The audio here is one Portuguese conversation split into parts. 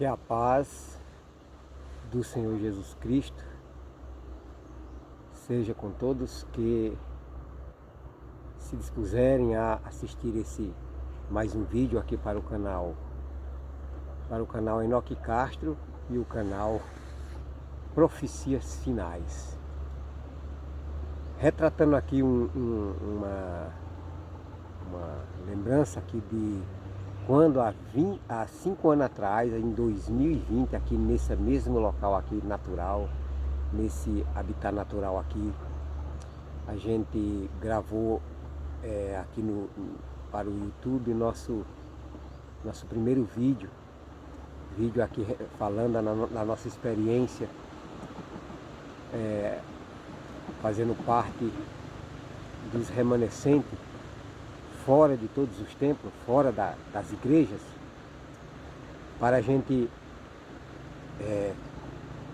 Que a paz do Senhor Jesus Cristo seja com todos que se dispuserem a assistir mais um vídeo aqui para o canal Enoque Castro e o canal Profecias Finais. Retratando aqui uma lembrança aqui de quando há 5 anos atrás, em 2020, aqui nesse mesmo local aqui natural, nesse habitat natural aqui, a gente gravou aqui para o YouTube nosso primeiro vídeo aqui falando na nossa experiência, fazendo parte dos remanescentes fora de todos os templos, fora das igrejas, para a gente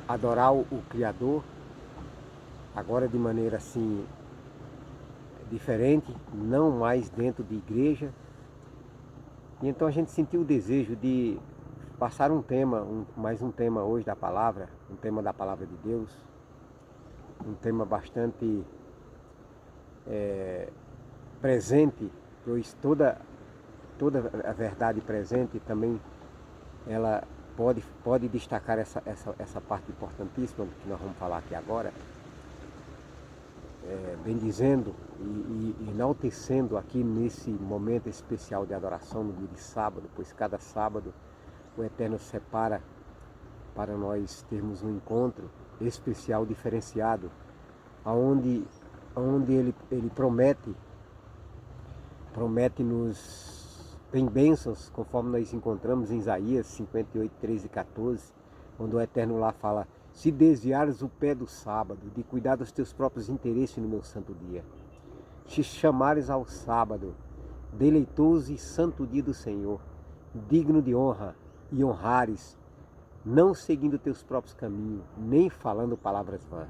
adorar o Criador, agora de maneira assim diferente, não mais dentro de igreja. E então a gente sentiu o desejo de passar mais um tema hoje da palavra, um tema da palavra de Deus, um tema bastante presente, pois toda a verdade presente também ela pode destacar essa parte importantíssima do que nós vamos falar aqui agora, bendizendo e enaltecendo aqui nesse momento especial de adoração no dia de sábado, pois cada sábado o Eterno separa para nós termos um encontro especial, diferenciado, onde ele tem bênçãos, conforme nós encontramos em Isaías 58, 13 e 14, quando o Eterno lá fala: se desviares o pé do sábado, de cuidar dos teus próprios interesses no meu santo dia, te chamares ao sábado, deleitoso e santo dia do Senhor, digno de honra, e honrares, não seguindo teus próprios caminhos, nem falando palavras vãs.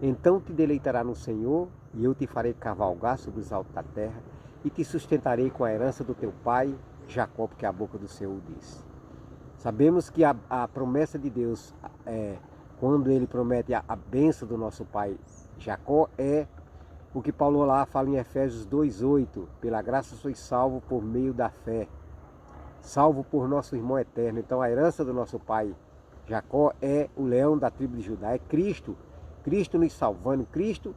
Então te deleitará no Senhor, e eu te farei cavalgar sobre os altos da terra, e te sustentarei com a herança do teu pai, Jacó, porque a boca do Senhor disse. Sabemos que a promessa de Deus, quando ele promete a bênção do nosso pai Jacó, é o que Paulo lá fala em Efésios 2,8, pela graça sois salvo por meio da fé, salvo por nosso irmão eterno. Então a herança do nosso pai Jacó é o leão da tribo de Judá, é Cristo nos salvando, Cristo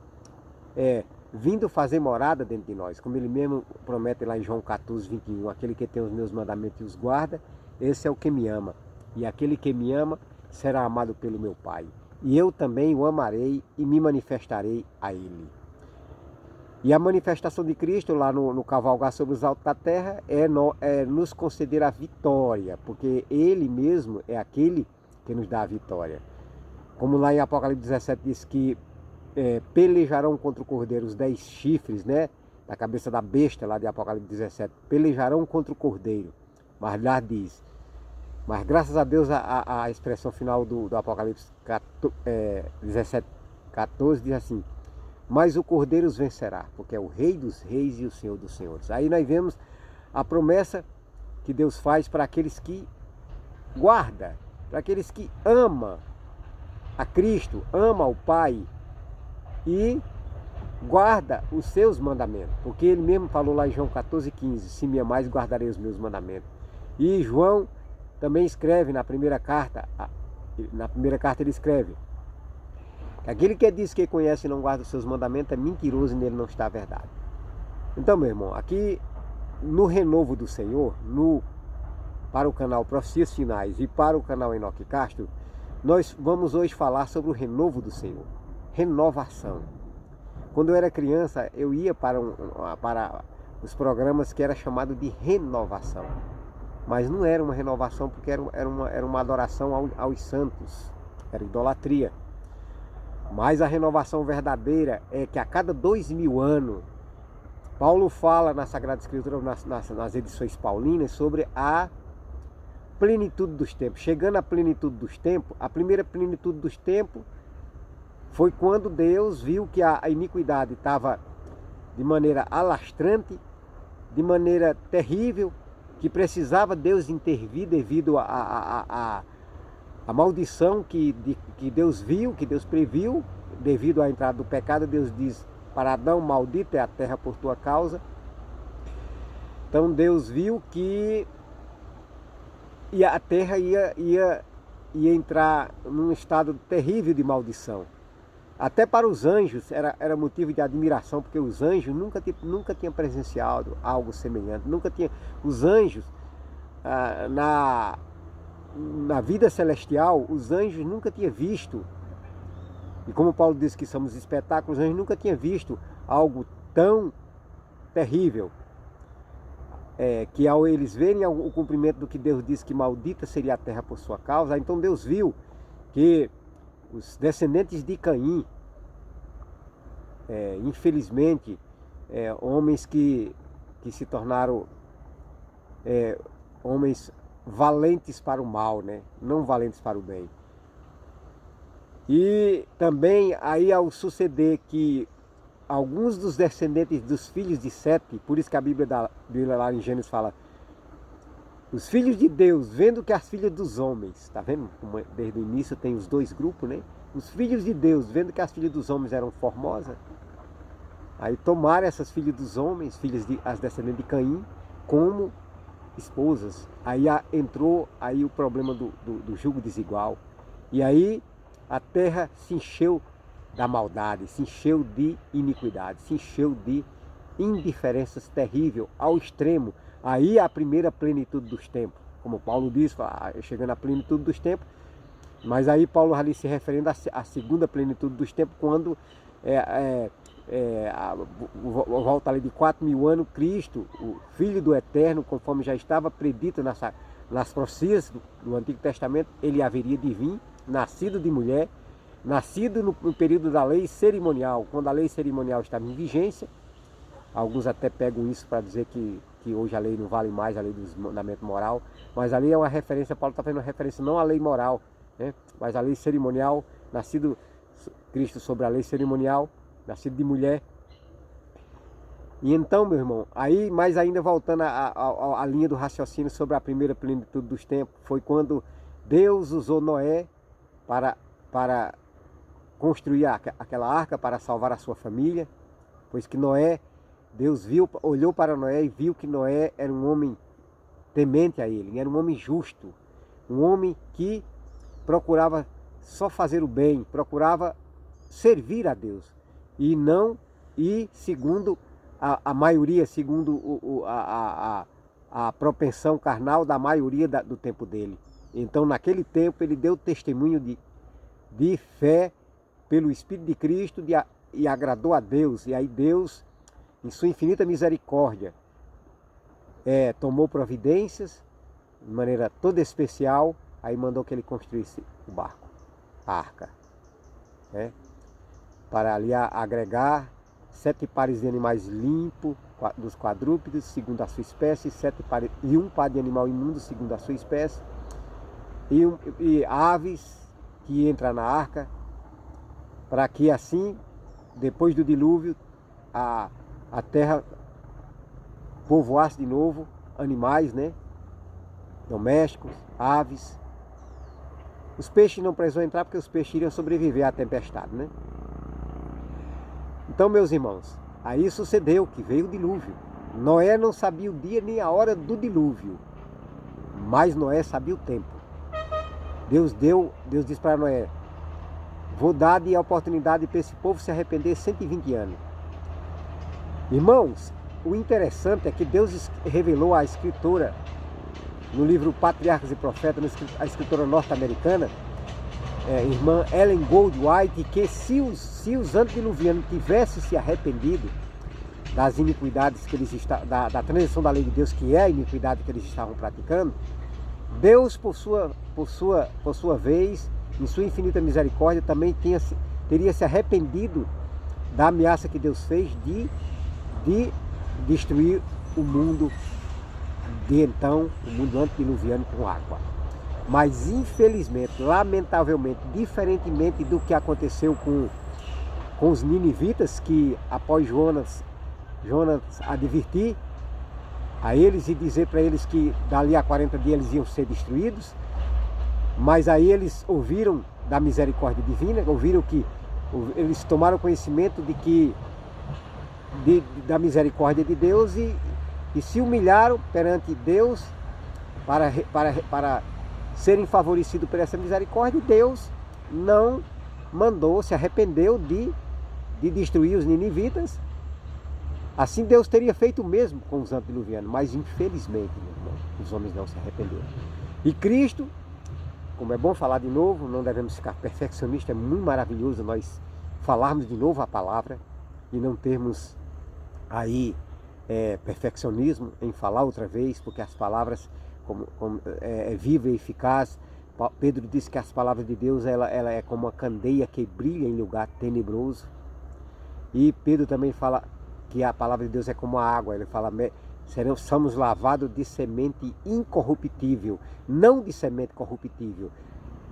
vindo fazer morada dentro de nós, como ele mesmo promete lá em João 14, 21, aquele que tem os meus mandamentos e os guarda, esse é o que me ama, e aquele que me ama será amado pelo meu Pai, e eu também o amarei e me manifestarei a ele. E a manifestação de Cristo lá no cavalgar sobre os altos da terra é nos conceder a vitória, porque ele mesmo é aquele que nos dá a vitória. Como lá em Apocalipse 17 diz que pelejarão contra o cordeiro os 10 chifres, né, da cabeça da besta lá de Apocalipse 17, pelejarão contra o cordeiro. Mas lá diz, mas graças a Deus a expressão final do Apocalipse 17, 14 diz assim: mas o cordeiro os vencerá, porque é o Rei dos reis e o Senhor dos senhores. Aí nós vemos a promessa que Deus faz para aqueles que guardam, para aqueles que amam a Cristo, amam o Pai e guarda os seus mandamentos, porque ele mesmo falou lá em João 14, 15, se me amais, guardarei os meus mandamentos. E João também escreve na primeira carta ele escreve: aquele que diz que conhece e não guarda os seus mandamentos é mentiroso e nele não está a verdade. Então, meu irmão, aqui no renovo do Senhor, para o canal Profecias Finais e para o canal Enoque Castro, nós vamos hoje falar sobre o renovo do Senhor, renovação. Quando eu era criança, eu ia para os programas que era chamado de renovação, mas não era uma renovação, porque era uma adoração aos santos, era idolatria. Mas a renovação verdadeira é que a cada 2000 anos, Paulo fala na Sagrada Escritura, nas edições paulinas, sobre a plenitude dos tempos. Chegando à plenitude dos tempos, a primeira plenitude dos tempos foi quando Deus viu que a iniquidade estava de maneira alastrante, de maneira terrível, que precisava Deus intervir devido a maldição que Deus viu, que Deus previu, devido à entrada do pecado. Deus diz para Adão: maldita é a terra por tua causa. Então Deus viu que a terra ia entrar num estado terrível de maldição. Até para os anjos era motivo de admiração, porque os anjos nunca tinham presenciado algo semelhante. Os anjos, na vida celestial, os anjos nunca tinham visto, e como Paulo diz que somos espetáculos, os anjos nunca tinham visto algo tão terrível. Que ao eles verem o cumprimento do que Deus disse, que maldita seria a terra por sua causa, então Deus viu que os descendentes de Caim, infelizmente, homens que se tornaram homens valentes para o mal, né? Não valentes para o bem. E também aí, ao suceder que alguns dos descendentes dos filhos de Sete, por isso que a Bíblia lá em Gênesis fala: os filhos de Deus, vendo que as filhas dos homens, tá vendo? Desde o início tem os dois grupos, né? Os filhos de Deus, vendo que as filhas dos homens eram formosas, aí tomaram essas filhas dos homens, as descendentes de Caim, como esposas. Aí entrou aí o problema do jugo desigual. E aí a terra se encheu da maldade, se encheu de iniquidade, se encheu de indiferenças terrível ao extremo. Aí a primeira plenitude dos tempos, como Paulo diz, chegando à plenitude dos tempos. Mas aí Paulo ali se referindo à segunda plenitude dos tempos, quando volta ali de 4.000 anos, Cristo, o Filho do Eterno, conforme já estava predito nas profecias do Antigo Testamento, ele haveria de vir, nascido de mulher, nascido no período da lei cerimonial, quando a lei cerimonial estava em vigência. Alguns até pegam isso para dizer que hoje a lei não vale mais, a lei do mandamento moral, mas ali é uma referência, Paulo está fazendo uma referência não à lei moral, né? Mas a lei cerimonial, nascido Cristo sobre a lei cerimonial, nascido de mulher. E então, meu irmão, aí, mais ainda voltando à linha do raciocínio sobre a primeira plenitude dos tempos, foi quando Deus usou Noé para construir aquela arca, para salvar a sua família, pois que Deus olhou para Noé e viu que Noé era um homem temente a ele, era um homem justo, um homem que procurava só fazer o bem, procurava servir a Deus, e segundo a maioria, segundo a propensão carnal da maioria do tempo dele. Então, naquele tempo, ele deu testemunho de fé pelo Espírito de Cristo e agradou a Deus. E aí Deus, em sua infinita misericórdia, tomou providências de maneira toda especial. Aí mandou que ele construísse o barco, a arca, para ali agregar 7 pares de animais limpos dos quadrúpedes, segundo a sua espécie, e um par de animal imundo, segundo a sua espécie, e aves que entram na arca, para que assim, depois do dilúvio, a terra povoasse de novo animais, né? Domésticos, aves. Os peixes não precisam entrar, porque os peixes iriam sobreviver à tempestade, né? Então, meus irmãos, aí sucedeu que veio o dilúvio. Noé não sabia o dia nem a hora do dilúvio, mas Noé sabia o tempo. Deus disse para Noé: vou dar a oportunidade para esse povo se arrepender 120 anos. Irmãos, o interessante é que Deus revelou à escritora, no livro Patriarcas e Profetas, a escritora norte-americana, irmã Ellen Goldwhite, que se os antediluvianos tivessem se arrependido das iniquidades que da transição da lei de Deus, que é a iniquidade que eles estavam praticando, Deus, por sua vez, em sua infinita misericórdia, também teria se arrependido da ameaça que Deus fez de destruir o mundo o mundo antediluviano com água. Mas infelizmente, lamentavelmente, diferentemente do que aconteceu com os ninivitas, que após Jonas advertir, a eles e dizer para eles que dali a 40 dias eles iam ser destruídos. Mas aí eles ouviram da misericórdia divina, ouviram que eles tomaram conhecimento de que da misericórdia de Deus e se humilharam perante Deus para serem favorecidos por essa misericórdia. Deus não mandou, se arrependeu de destruir os ninivitas. Assim Deus teria feito o mesmo com os antediluvianos, mas infelizmente, meu irmão, os homens não se arrependeram. E Cristo, como é bom falar de novo, não devemos ficar perfeccionistas, é muito maravilhoso nós falarmos de novo a palavra e não termos aí perfeccionismo em falar outra vez, porque as palavras é viva e eficaz. Pedro disse que as palavras de Deus ela é como uma candeia que brilha em lugar tenebroso. E Pedro também fala que a palavra de Deus é como a água. Ele fala, somos lavados de semente incorruptível, não de semente corruptível,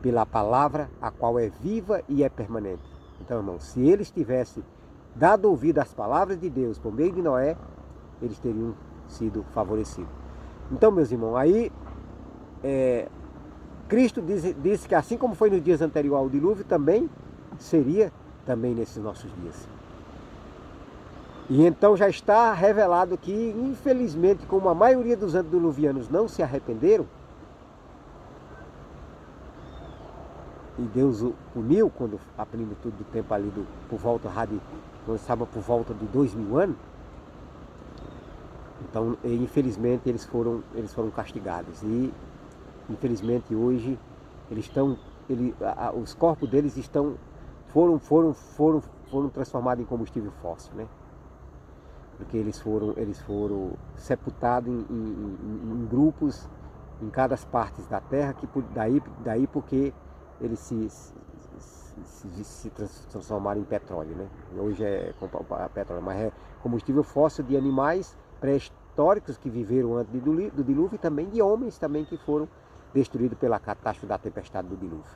pela palavra, a qual é viva e é permanente. Então, irmão, se eles tivessem dado ouvido às palavras de Deus por meio de Noé, eles teriam sido favorecidos. Então, meus irmãos, aí Cristo disse que assim como foi nos dias anteriores ao dilúvio, também seria também nesses nossos dias. E então já está revelado que, infelizmente, como a maioria dos antediluvianos não se arrependeram, e Deus o puniu quando a plenitude do tempo ali por volta quando estava por volta de 2000 anos, então infelizmente eles foram castigados. E infelizmente hoje os corpos deles foram transformados em combustível fóssil, né? Porque eles foram sepultados em grupos em cada parte da terra, que daí porque eles se transformaram em petróleo, né? Hoje é petróleo, mas é combustível fóssil de animais pré-históricos que viveram antes do dilúvio, e também de homens também que foram destruídos pela catástrofe da tempestade do dilúvio.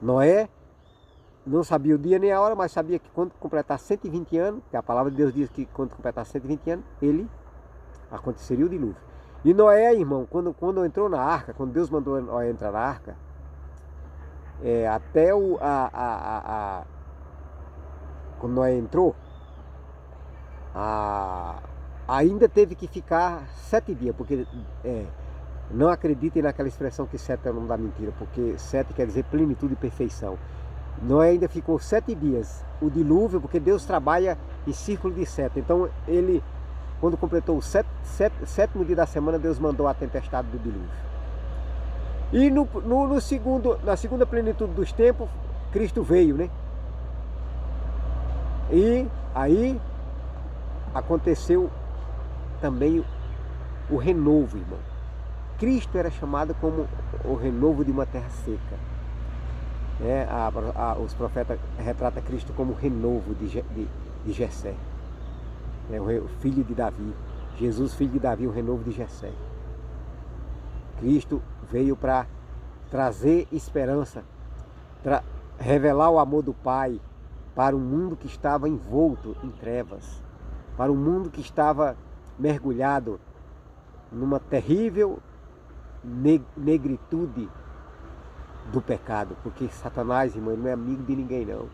Noé não sabia o dia nem a hora, mas sabia que quando completar 120 anos, que a palavra de Deus diz que quando completar 120 anos, aconteceria o dilúvio. E Noé, irmão, quando entrou na arca, quando Deus mandou Noé entrar na arca, até quando Noé entrou, ainda teve que ficar 7 dias, porque não acreditem naquela expressão que 7 é o nome da mentira, porque 7 quer dizer plenitude e perfeição. Noé ainda ficou 7 dias, o dilúvio, porque Deus trabalha em círculo de 7. Então ele, quando completou o sétimo dia da semana, Deus mandou a tempestade do dilúvio. E na segunda plenitude dos tempos, Cristo veio, né? E aí aconteceu também o renovo, irmão. Cristo era chamado como o renovo de uma terra seca. Os profetas retratam Cristo como o renovo de Jessé, o filho de Davi. Jesus, filho de Davi, o renovo de Jessé. Cristo veio para trazer esperança, revelar o amor do Pai para um mundo que estava envolto em trevas, para um mundo que estava mergulhado numa terrível negritude do pecado, porque Satanás, irmão, não é amigo de ninguém, não.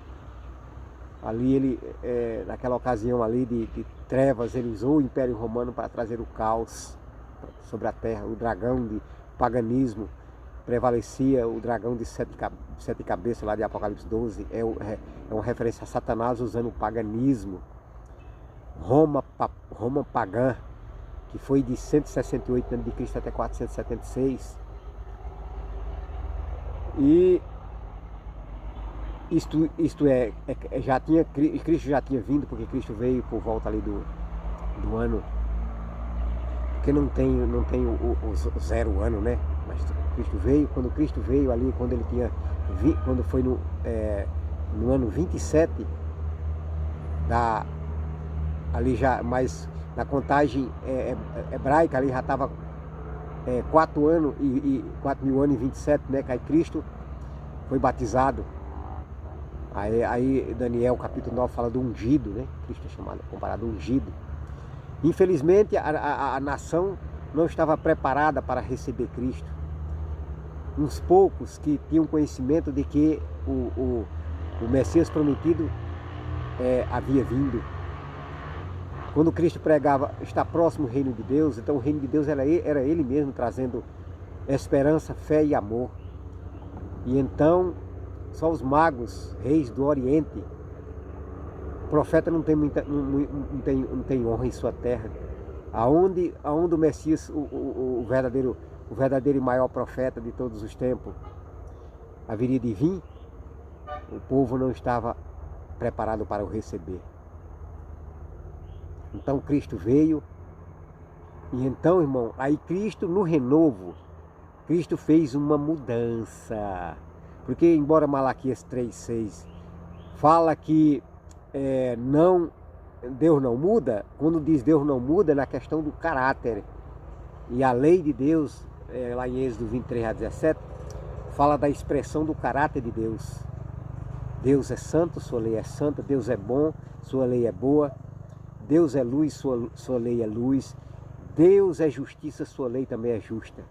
Ali naquela ocasião ali de trevas, ele usou o Império Romano para trazer o caos sobre a terra. O dragão de paganismo prevalecia, o dragão de sete cabeças lá de Apocalipse 12, é uma referência a Satanás usando o paganismo. Roma pagã, que foi de 168 a.C. até 476. E Cristo já tinha vindo, porque Cristo veio por volta ali do ano, porque não tem o 0 ano, né? Mas Cristo veio, quando Cristo veio ali, quando foi no ano 27, ali já, mas na contagem hebraica ali já estava 4 anos e 4.000 anos e 27, né? Que aí Cristo foi batizado. Aí Daniel capítulo 9 fala do ungido, né? Cristo é comparado ungido. Infelizmente, a nação não estava preparada para receber Cristo. Uns poucos que tinham conhecimento de que o Messias prometido havia vindo. Quando Cristo pregava, está próximo o reino de Deus, então o reino de Deus era Ele mesmo trazendo esperança, fé e amor. E então, só os magos, reis do Oriente, o profeta não tem honra em sua terra. Aonde o Messias, o verdadeiro e maior profeta de todos os tempos, haveria de vir, o povo não estava preparado para o receber. Então Cristo veio, e então, irmão, aí Cristo no renovo, Cristo fez uma mudança. Porque embora Malaquias 3,6 fala que Deus não muda, quando diz Deus não muda é na questão do caráter. E a lei de Deus, lá em Êxodo 23:17, fala da expressão do caráter de Deus. Deus é santo, sua lei é santa, Deus é bom, sua lei é boa, Deus é luz, sua lei é luz, Deus é justiça, sua lei também é justa.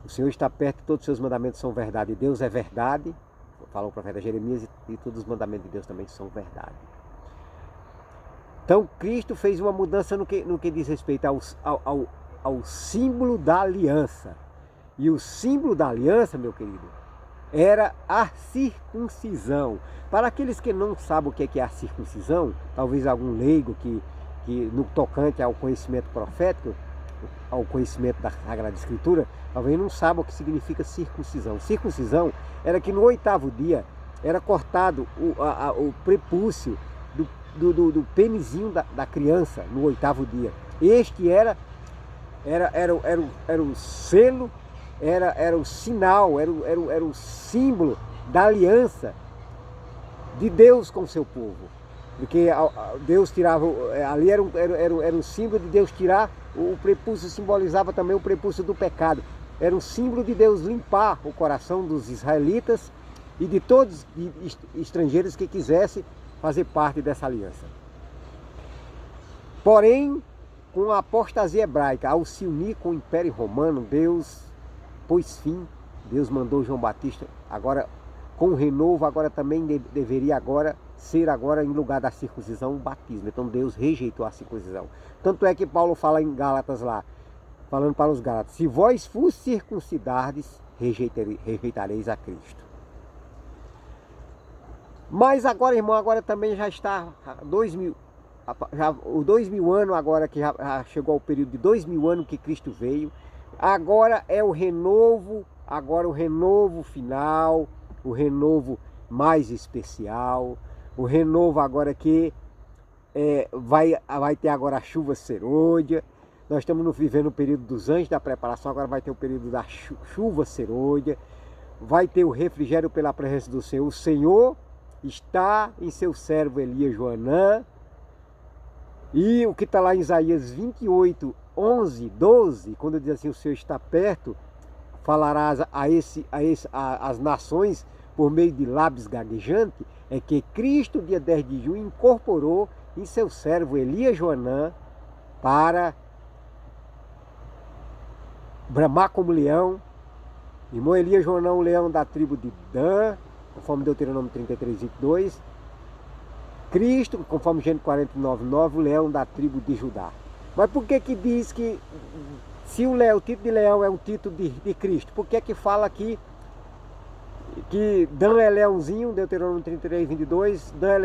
O Senhor está perto e todos os seus mandamentos são verdade. Deus é verdade, fala o profeta Jeremias, e todos os mandamentos de Deus também são verdade. Então Cristo fez uma mudança no que diz respeito ao símbolo da aliança. E o símbolo da aliança, meu querido, era a circuncisão. Para aqueles que não sabem o que é a circuncisão, talvez algum leigo que no tocante ao conhecimento profético, ao conhecimento da Sagrada Escritura, talvez não saiba o que significa circuncisão. Circuncisão era que no 8º dia era cortado o prepúcio do penizinho da criança no 8º dia. Este era o selo, era o sinal, era o símbolo da aliança de Deus com o seu povo. Porque Deus tirava, ali era um símbolo de Deus tirar, o prepúcio simbolizava também o prepúcio do pecado. Era um símbolo de Deus limpar o coração dos israelitas e de todos os estrangeiros que quisessem fazer parte dessa aliança. Porém, com a apostasia hebraica, ao se unir com o Império Romano, Deus pôs fim, Deus mandou João Batista, agora com o renovo, agora também deveria ser em lugar da circuncisão o batismo. Então Deus rejeitou a circuncisão. Tanto é que Paulo fala em Gálatas lá, falando para os Gálatas, se vós vos circuncidardes, rejeitareis a Cristo. Mas agora, irmão, agora também já está 2000 anos agora, que já chegou ao período de 2000 anos que Cristo veio. Agora é o renovo, final, o renovo mais especial, o renovo agora que vai ter agora a chuva serôdia. Nós estamos vivendo o período dos anjos da preparação, agora vai ter o período da chuva serôdia, vai ter o refrigério pela presença do Senhor. O Senhor está em seu servo Elias Joanã, e o que está lá em Isaías 28, 11, 12, quando diz assim, o Senhor está perto, falarás às nações por meio de lábios gaguejantes, é que Cristo, dia 10 de junho, incorporou em seu servo Elias Joanã para bramar como leão. Irmão, Elias Joanã, o leão da tribo de Dan, conforme Deuteronômio 33:22. Cristo, conforme Gênesis 49:9, o leão da tribo de Judá. Mas por que diz que, se o título de leão é um título de Cristo, por que fala aqui que Dan é leãozinho, Deuteronômio 33:22, Dan é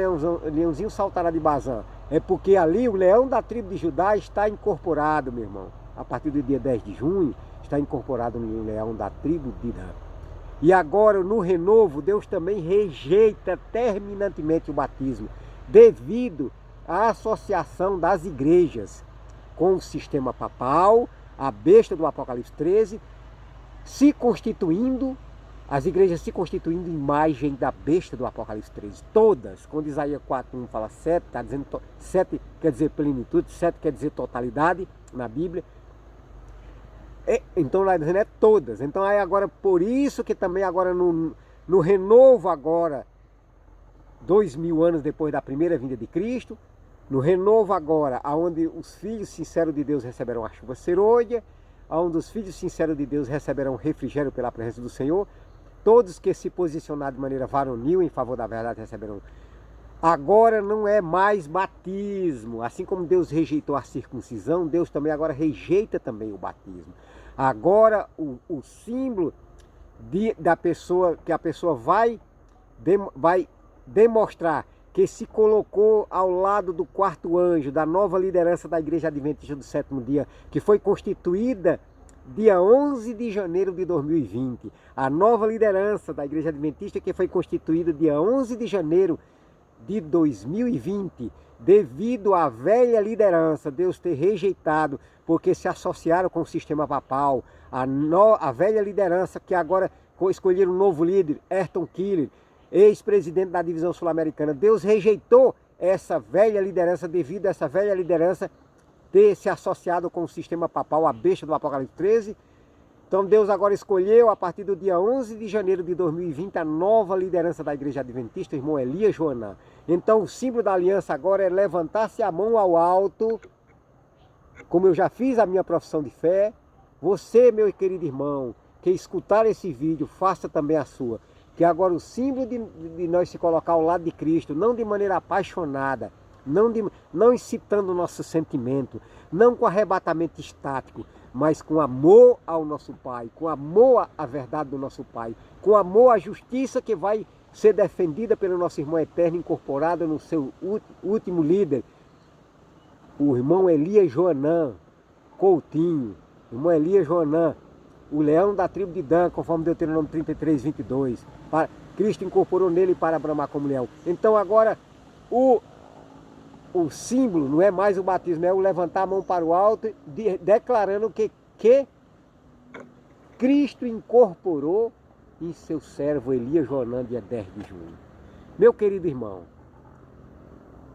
leãozinho, saltará de Bazã? É porque ali o leão da tribo de Judá está incorporado, meu irmão. A partir do dia 10 de junho, está incorporado no leão da tribo de Dan. E agora, no renovo, Deus também rejeita terminantemente o batismo, devido à associação das igrejas com o sistema papal, a besta do Apocalipse 13, as igrejas se constituindo imagem da besta do Apocalipse 13. Todas, quando Isaías 4:1 fala 7, está dizendo 7 quer dizer plenitude, 7 quer dizer totalidade na Bíblia. Então lá dizendo todas. Então aí agora, por isso que também agora no renovo agora, 2000 anos depois da primeira vinda de Cristo, No renovo agora, aonde os filhos sinceros de Deus receberão a chuva serôdia, aonde os filhos sinceros de Deus receberão refrigério pela presença do Senhor, todos que se posicionarem de maneira varonil em favor da verdade receberão. Agora não é mais batismo, assim como Deus rejeitou a circuncisão, Deus também agora rejeita também o batismo. Agora o símbolo da pessoa, que a pessoa vai demonstrar que se colocou ao lado do quarto anjo, da nova liderança da Igreja Adventista do Sétimo Dia, que foi constituída dia 11 de janeiro de 2020. A nova liderança da Igreja Adventista que foi constituída dia 11 de janeiro de 2020, devido à velha liderança, Deus ter rejeitado, porque se associaram com o sistema papal, a velha liderança que agora escolheram um novo líder, Ayrton Killer, ex-presidente da divisão sul-americana. Deus rejeitou essa velha liderança devido a essa velha liderança ter se associado com o sistema papal, a besta do Apocalipse 13. Então Deus agora escolheu, a partir do dia 11 de janeiro de 2020, a nova liderança da Igreja Adventista, o irmão Elias Joanã. Então o símbolo da aliança agora é levantar-se a mão ao alto, como eu já fiz a minha profissão de fé. Você, meu querido irmão, que escutar esse vídeo, faça também a sua. Que agora o símbolo de nós se colocar ao lado de Cristo, não de maneira apaixonada, não incitando o nosso sentimento, não com arrebatamento estático, mas com amor ao nosso Pai, com amor à verdade do nosso Pai, com amor à justiça que vai ser defendida pelo nosso irmão eterno, incorporado no seu último líder, o irmão Elias Joanã Coutinho, irmão Elias Joanã, o leão da tribo de Dan, conforme Deuteronômio 33, 22. Cristo incorporou nele para bramar como leão. Então agora o símbolo não é mais o batismo, é o levantar a mão para o alto, declarando que Cristo incorporou em seu servo Elias Joanã, dia 10 de junho. Meu querido irmão,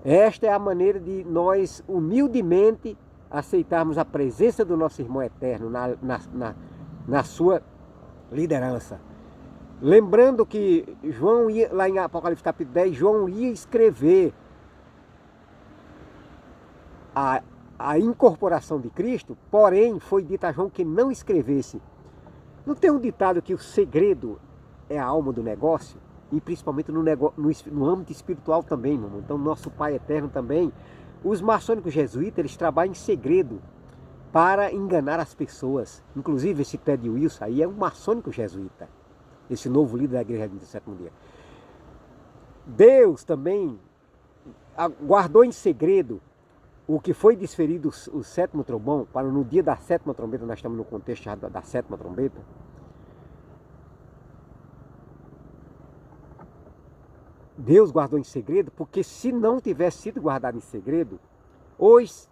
esta é a maneira de nós humildemente aceitarmos a presença do nosso irmão eterno na sua liderança. Lembrando que João ia, lá em Apocalipse capítulo 10, João ia escrever a incorporação de Cristo, porém foi dito a João que não escrevesse. Não tem um ditado que o segredo é a alma do negócio? E principalmente no âmbito espiritual também, meu irmão. Então nosso Pai Eterno também. Os maçônicos jesuítas, eles trabalham em segredo para enganar as pessoas. Inclusive esse Ted Wilson aí é um maçônico jesuíta, esse novo líder da Igreja do Sétimo Dia. Deus também guardou em segredo o que foi desferido o sétimo trombão, para no dia da sétima trombeta, nós estamos no contexto da sétima trombeta. Deus guardou em segredo, porque se não tivesse sido guardado em segredo, hoje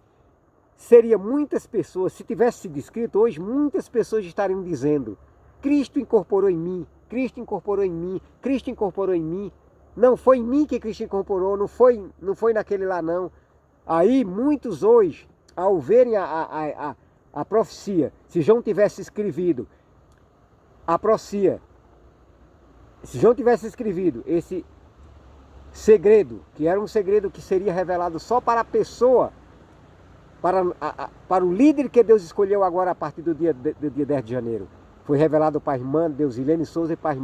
seria muitas pessoas, se tivesse sido escrito, hoje muitas pessoas estariam dizendo: Cristo incorporou em mim, Cristo incorporou em mim, Cristo incorporou em mim. Não foi em mim que Cristo incorporou, não foi naquele lá não. Aí muitos hoje, ao verem a profecia, se João tivesse escrevido a profecia, se João tivesse escrevido esse segredo, que era um segredo que seria revelado só para a pessoa, para o líder que Deus escolheu agora a partir do dia 10 de janeiro. Foi revelado para a irmã Deusilene Souza e para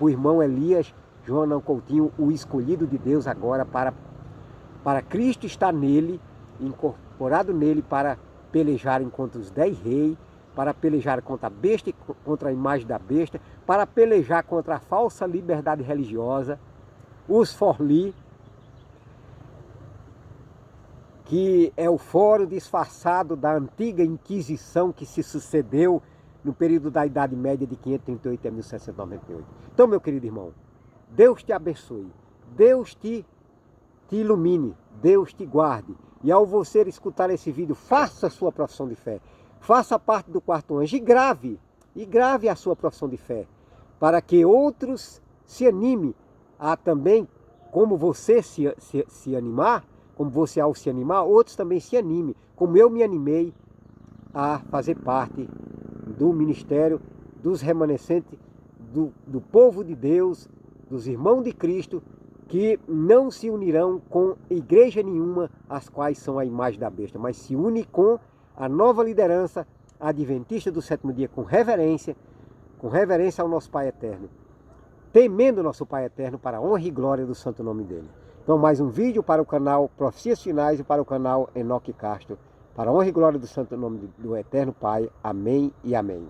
o irmão Elias Joanã Coutinho, o escolhido de Deus agora para Cristo estar nele, incorporado nele, para pelejarem contra os 10 reis, para pelejar contra a besta e contra a imagem da besta, para pelejar contra a falsa liberdade religiosa, os forli, que é o fórum disfarçado da antiga Inquisição que se sucedeu no período da Idade Média de 538 a 1798. Então, meu querido irmão, Deus te abençoe, Deus te ilumine, Deus te guarde. E ao você escutar esse vídeo, faça a sua profissão de fé, faça parte do quarto anjo e grave a sua profissão de fé, para que outros se animem a também, como você se animar, como você ao se animar, outros também se animem, como eu me animei a fazer parte do ministério dos remanescentes, do povo de Deus, dos irmãos de Cristo, que não se unirão com igreja nenhuma, as quais são a imagem da besta, mas se une com a nova liderança adventista do sétimo dia, com reverência ao nosso Pai Eterno, temendo nosso Pai Eterno, para a honra e glória do santo nome dele. Então, mais um vídeo para o canal Profecias Finais e para o canal Enoque Castro, para a honra e glória do santo nome do Eterno Pai. Amém e amém.